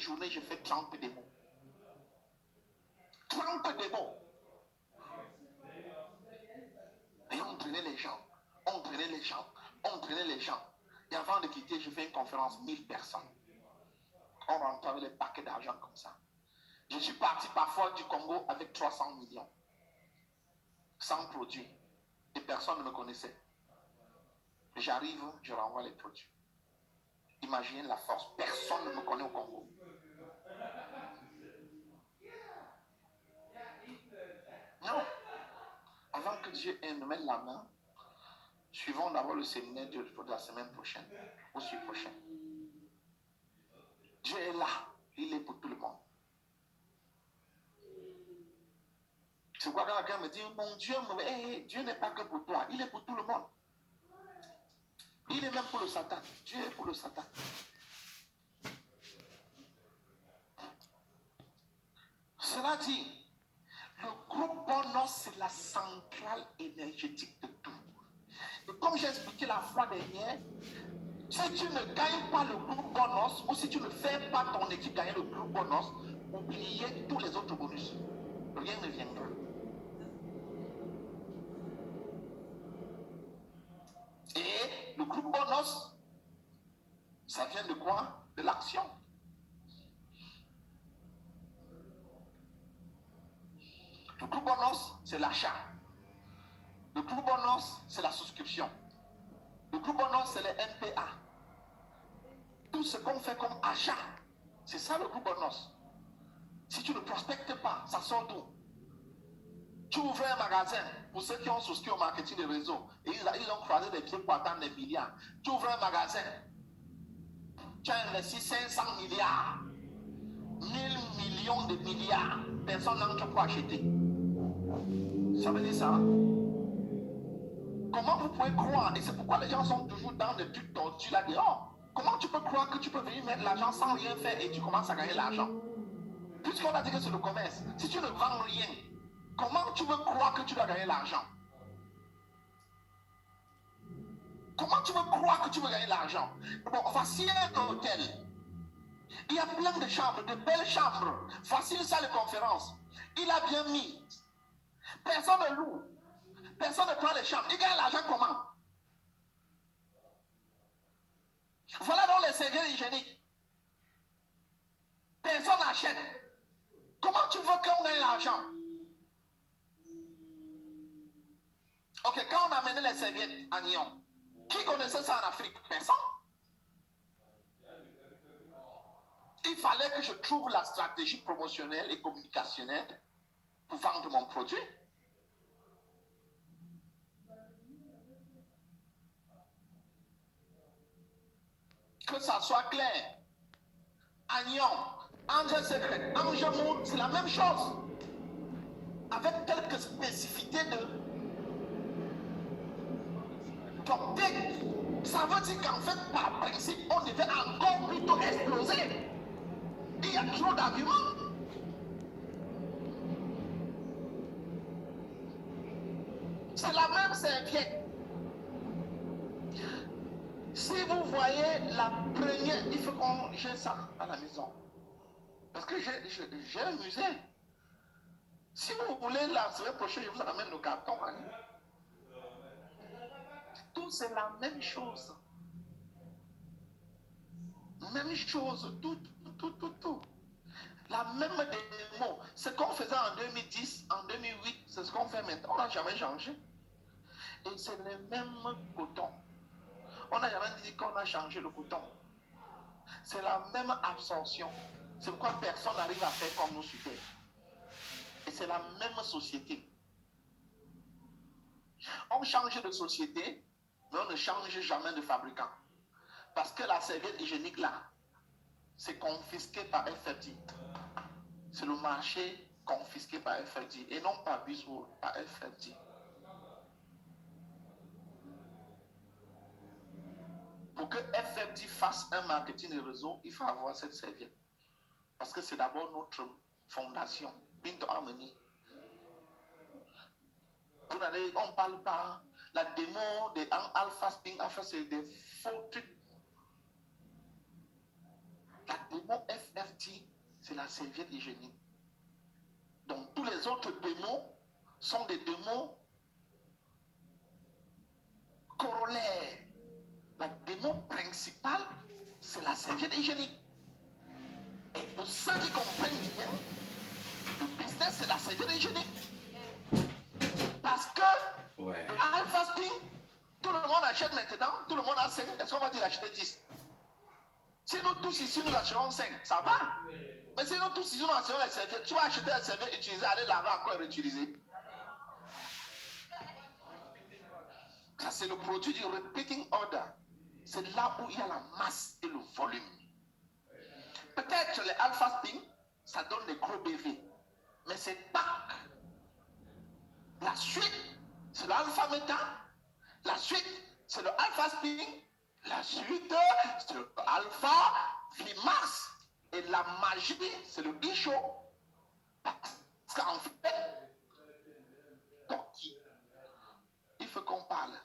journée, je fais 30 démos. 30 démos. Et on traînait les gens. On traînait les gens. On traînait les gens. Et avant de quitter, je fais une conférence, 1000 personnes. On rentre avec les paquets d'argent comme ça. Je suis parti parfois du Congo avec 300 millions. Sans produit. Et personne ne me connaissait. J'arrive, je renvoie les produits. Imaginez la force. Personne ne me connaît au Congo. Non. Avant que Dieu ait me mette la main, suivons d'abord le séminaire de la semaine prochaine. Aussi prochain. Dieu est là. Il est pour tout le monde. C'est quoi quand quelqu'un me dit, mon Dieu, Dieu n'est pas que pour toi. Il est pour tout le monde. Il est même pour le Satan. Dieu est pour le Satan. Cela dit, le groupe bonus, c'est la centrale énergétique de tout. Et comme j'ai expliqué la fois dernière, si tu ne gagnes pas le groupe bonus, ou si tu ne fais pas ton équipe gagner le groupe bonus, oubliez tous les autres bonus. Rien ne viendra. Et le groupe bonus, ça vient de quoi? De l'action. Le groupe bonus, c'est l'achat. Le groupe bonus, c'est la souscription. Le groupe bonus, c'est les NPA. Tout ce qu'on fait comme achat, c'est ça le groupe bonus. Si tu ne prospectes pas, ça sort d'où? Tu ouvres un magasin, pour ceux qui ont souscrit au marketing de réseau, et ils ont croisé des pieds pour atteindre des milliards. Tu ouvres un magasin, tu as investi 500 milliards, 1000 millions de milliards, personne n'entre pour acheter. Ça veut dire ça? Comment vous pouvez croire? Et c'est pourquoi les gens sont toujours dans des trucs tordus là dehors. Comment tu peux croire que tu peux venir mettre l'argent sans rien faire et tu commences à gagner l'argent? Puisqu'on a dit que c'est le commerce, si tu ne vends rien, comment tu veux croire que tu vas gagner l'argent? Comment tu veux croire que tu veux gagner l'argent? Bon, voici un hôtel. Il y a plein de chambres, de belles chambres. Voici une salle de conférence. Il a bien mis. Personne ne loue. Personne ne prend les chambres. Il gagne l'argent comment? Voilà donc les serviettes hygiéniques. Personne n'achète. Comment tu veux qu'on gagne l'argent? Ok, quand on a amené les serviettes à Nyon, qui connaissait ça en Afrique? Personne. Il fallait que je trouve la stratégie promotionnelle et communicationnelle pour vendre mon produit. Que ça soit clair. À Nyon, Angel Secret, Angel Moon, c'est la même chose. Avec quelques spécificités d'optique. Ça veut dire qu'en fait, par principe, on devait encore plutôt exploser. Il y a trop d'arguments. C'est la même serviette. Si vous voyez la première, il faut qu'on jette ça à la maison. Parce que j'ai un musée. Si vous voulez, la semaine prochaine, je vous ramène le carton. Hein. Tout, c'est la même chose. Même chose, tout. La même démo. Ce qu'on faisait en 2010, en 2008, c'est ce qu'on fait maintenant. On n'a jamais changé. Et c'est le même coton. On n'a jamais dit qu'on a changé le coton. C'est la même absorption. C'est pourquoi personne n'arrive à faire comme nous super. Et c'est la même société. On change de société, mais on ne change jamais de fabricant. Parce que la serviette hygiénique là, c'est confisqué par FFD. C'est le marché confisqué par FFD et non par Biswool, par FFD. Pour que FFD fasse un marketing de réseau, il faut avoir cette serviette. Parce que c'est d'abord notre fondation, Binto Harmony. On ne parle pas. La démo des Alpha Spin Alpha, c'est des faux trucs. La démo FFD, la serviette hygiénique. Donc tous les autres démons sont des démons corollaires. Le démon principal, c'est la serviette hygiénique. Et pour ceux qui comprennent bien, le business, c'est la serviette hygiénique. Parce que Alpha Spin, tout le monde achète maintenant, tout le monde a 5. Est-ce qu'on va dire acheter 10? Si nous tous ici, nous achetons 5, ça va. Mais si nous tous ici, nous achetons les serviettes, tu vas acheter un serviette utilisé, aller laver encore et réutiliser. Ça, c'est le produit du repeating order. C'est là où il y a la masse et le volume. Peut-être les alpha spin, ça donne des gros BV. Mais c'est pas. La suite, c'est l'alpha méta. La suite, c'est le alpha spin. La suite, c'est le alpha Vimax. Et la magie, c'est le isho. Parce qu'en fait, il faut qu'on parle.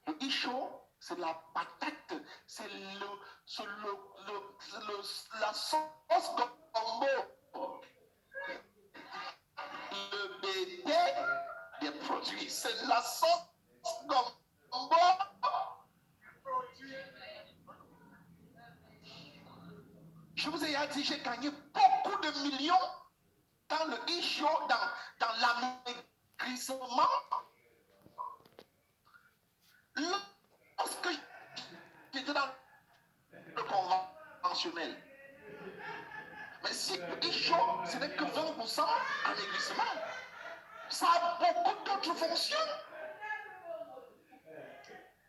Le isho, c'est la patate, c'est la sauce combo. Le bébé des produits, c'est la sauce combo. Je vous ai dit, j'ai gagné beaucoup de millions dans le isho, dans l'amaigrissement. Lorsque j'étais dans le conventionnel. Mais si le isho, ce n'est que 20% amaigrissement. Ça a beaucoup d'autres fonctions.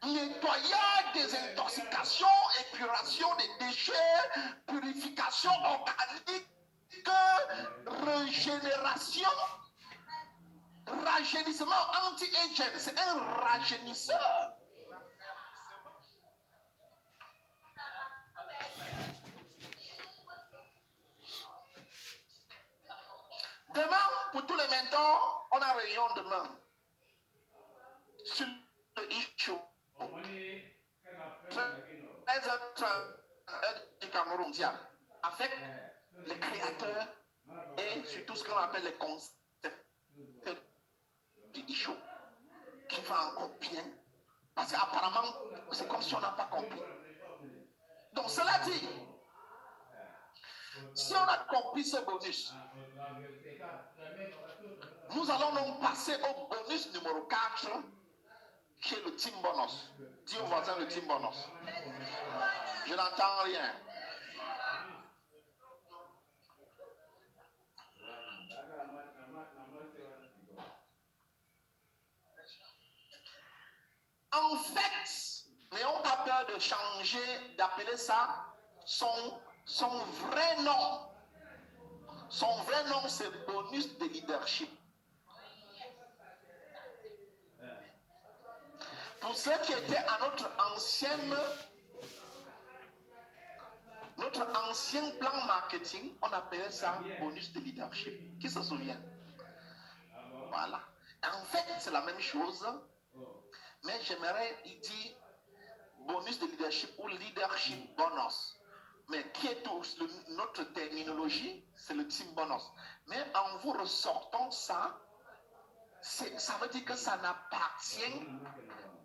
Nettoyage des intoxications, épuration des déchets, purification organique, régénération, rajeunissement anti-agent. C'est un rajeunisseur. Demain, pour tous les mentors, on a réunion demain. Sur le issue. 13h30 du Cameroun, avec les créateurs et surtout ce qu'on appelle les concepteurs du issue, qui va encore bien. Parce qu'apparemment, c'est comme si on n'a pas compris. Donc, cela dit, si on a compris ce bonus, nous allons donc passer au bonus numéro 4, qui est le team bonus. Dis au voisin le team bonus. Je n'entends rien. En fait, n'ayons pas peur de changer, d'appeler ça son vrai nom. Son vrai nom, c'est bonus de leadership. Pour ceux qui étaient à notre ancien plan marketing, on appelait ça bonus de leadership. Qui se souvient? Voilà. En fait, c'est la même chose, mais j'aimerais dire bonus de leadership ou leadership bonus. Mais qui est notre terminologie, c'est le team bonus. Mais en vous ressortant ça, ça veut dire que ça n'appartient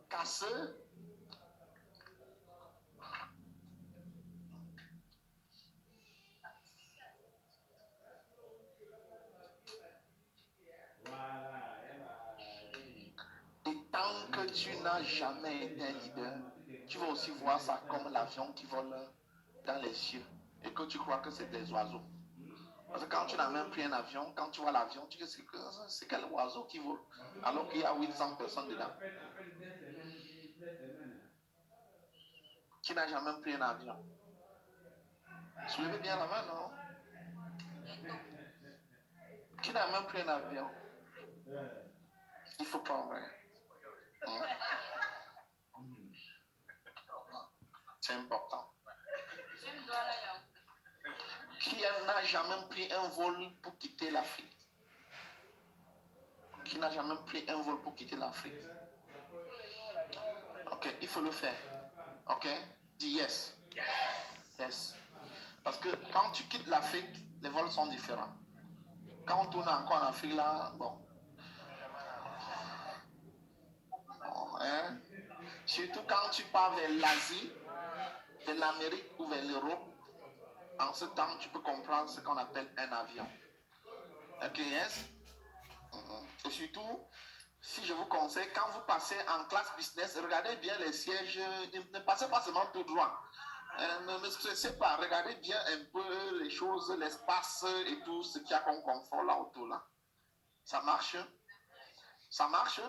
qu'à ceux et tant que tu n'as jamais été un leader, tu vas aussi voir ça comme l'avion qui vole dans les cieux et que tu crois que c'est des oiseaux. Parce que quand tu n'as même pris un avion, quand tu vois l'avion, tu dis que c'est quel oiseau qui vole alors qu'il y a 800 personnes dedans. Qui n'a jamais pris un avion? Soulevez bien la main, non? Qui n'a même pris un avion? Il faut pas, ouais. C'est important. Qui n'a jamais pris un vol pour quitter l'Afrique? Qui n'a jamais pris un vol pour quitter l'Afrique? Ok, il faut le faire. Ok? Dis yes. Yes. Parce que quand tu quittes l'Afrique, les vols sont différents. Quand on tourne encore en Afrique, là, bon. Hein? Surtout quand tu pars vers l'Asie, vers l'Amérique ou vers l'Europe, en ce temps, tu peux comprendre ce qu'on appelle un avion. Ok, yes? Et surtout, si je vous conseille, quand vous passez en classe business, regardez bien les sièges, ne passez pas seulement tout droit. Ne stressez pas, regardez bien un peu les choses, l'espace et tout ce qu'il y a comme confort là autour là. Ça marche? Ça marche?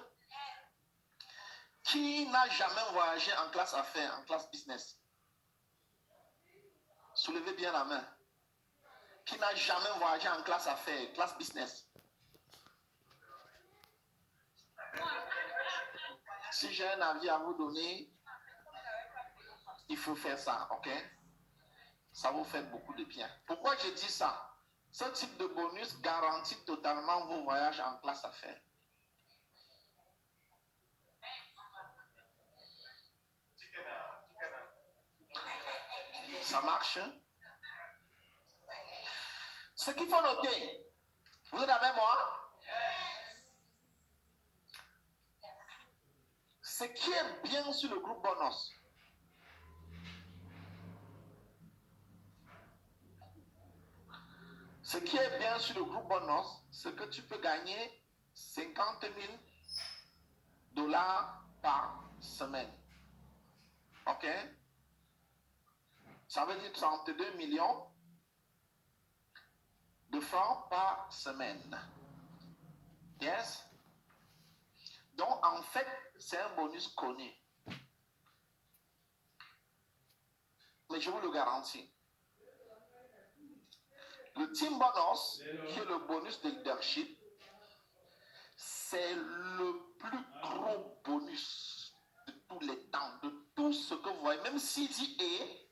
Qui n'a jamais voyagé en classe affaires, en classe business? Soulevez bien la main. Qui n'a jamais voyagé en classe affaires, classe business? Si j'ai un avis à vous donner, il faut faire ça, ok? Ça vous fait beaucoup de bien. Pourquoi je dis ça? Ce type de bonus garantit totalement vos voyages en classe affaires. Ça marche? Ce qu'il faut noter, vous êtes avec moi? Ce qui est bien sur le groupe bonus, ce qui est bien sur le groupe bonus, c'est que tu peux gagner 50 000 $ par semaine. Ok? Ça veut dire 32 millions de francs par semaine. Yes? Donc, en fait, c'est un bonus connu. Mais je vous le garantis. Le team bonus, qui est le bonus de leadership, c'est le plus gros bonus de tous les temps, de tout ce que vous voyez. Même CDA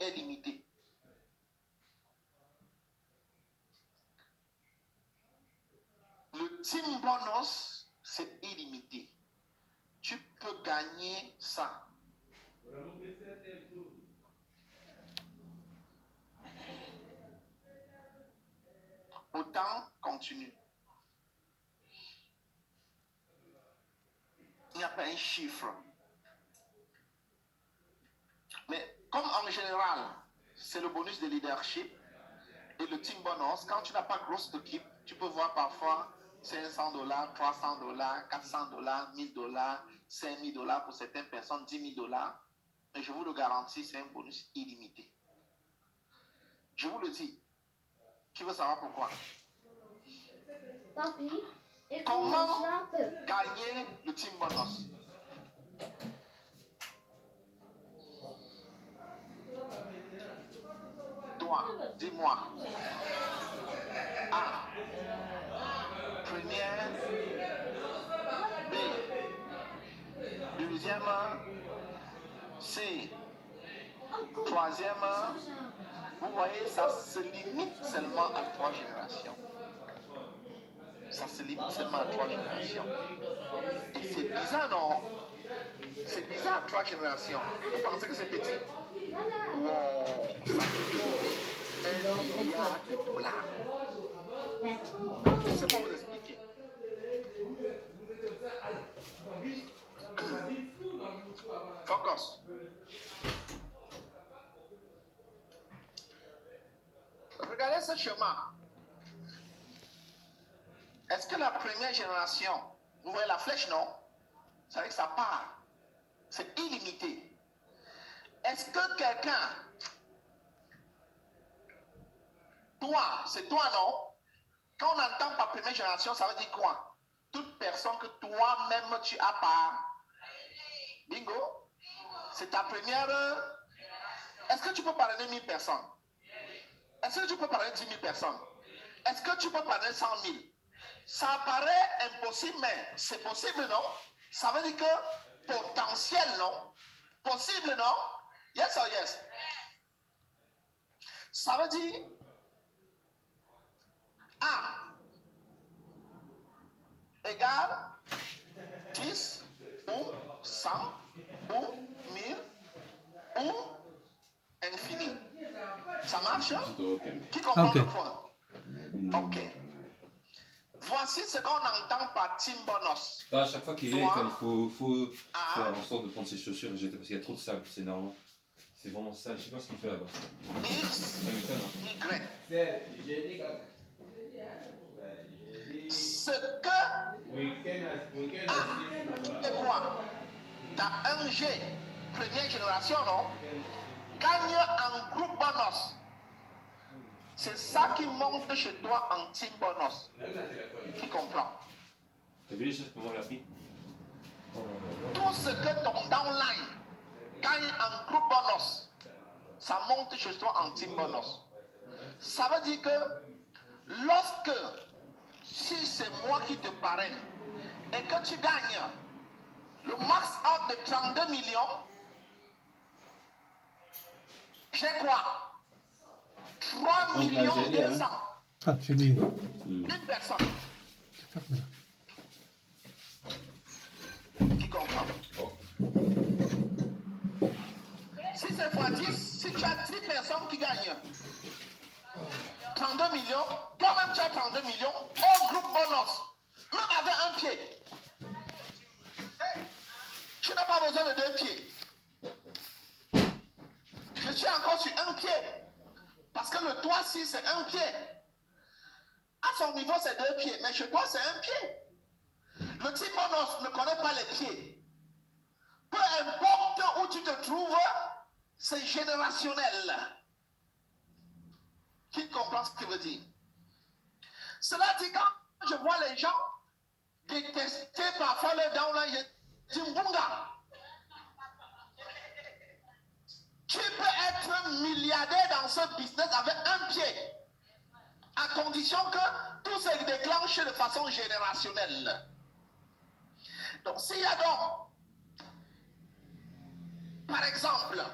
est limité. Le team bonus, c'est illimité. Tu peux gagner ça. Autant continue. Il n'y a pas un chiffre. Mais comme en général, c'est le bonus de leadership et le team bonus, quand tu n'as pas grosse équipe, tu peux voir parfois 500 $, 300 $, 400 $, 1000 $, 5000 $ pour certaines personnes, 10 000 $. Mais je vous le garantis, c'est un bonus illimité. Je vous le dis. Qui veut savoir pourquoi? Comment gagner le team bonus? Toi, dis-moi. A. Première. B. Deuxième. C. Troisième. Vous voyez, ça se limite seulement à 3 générations. Ça se limite seulement à 3 générations. Et c'est bizarre, non? C'est bizarre, 3 générations. Vous pensez que c'est petit? Wow. Ça vaut 1 milliard de $. C'est pour vous expliquer. Focus. Regardez ce chemin. Est-ce que la première génération, vous voyez la flèche, non? Ça veut dire que ça part. C'est illimité. Est-ce que quelqu'un, toi, c'est toi, non? Quand on entend par première génération, ça veut dire quoi? Toute personne que toi-même tu as par. Bingo. C'est ta première. Est-ce que tu peux parler de 1000 personnes? Est-ce que tu peux parler de 10 000 personnes? Est-ce que tu peux parler de 100 000? Ça paraît impossible, mais c'est possible, non? Ça veut dire que potentiel, non? Possible, non? Yes or yes? Ça veut dire A égale 10 ou 100 ou 1000 ou infini. Ça marche? Ok. Qui comprend Ok. le point? Ok. Voici ce qu'on entend par team bonus. À chaque fois qu'il vient, Toi. il faut Ah. faire en sorte de prendre ses chaussures et jeter parce qu'il y a trop de sable, c'est énorme. C'est vraiment sale, je sais pas ce qu'il fait là-bas. X, Ça m'étonne, hein. Y. Ce que c'est quoi? T'as un G, première génération, non? Gagne en groupe bonus. C'est ça qui monte chez toi en team bonus. Qui comprend? T'as vu les choses comment on l'a pris? Tout ce que ton downline gagne en groupe bonus, ça monte chez toi en team bonus. Ça veut dire que lorsque, si c'est moi qui te parraine et que tu gagnes le max out de 32 millions, j'ai quoi? 3 millions 200. Ah, j'ai dit. Une personne qui comprend. Si c'est fois 10, si tu as 10 personnes qui gagnent 32 millions, toi-même tu as 32 millions, au groupe bonus, même avec un pied. Tu n'as pas besoin de 2 pieds. Je suis encore sur un pied. Parce que le toit, si c'est un pied. À son niveau, c'est 2 pieds. Mais chez toi, c'est un pied. Le team bonus ne connaît pas les pieds. Peu importe où tu te trouves, c'est générationnel. Qui comprend ce que je veux dire? Cela dit, quand je vois les gens détester parfois le downline, je dis Mbunga. Tu peux être milliardaire dans ce business avec un pied, à condition que tout se déclenche de façon générationnelle. Donc, s'il y a donc, par exemple,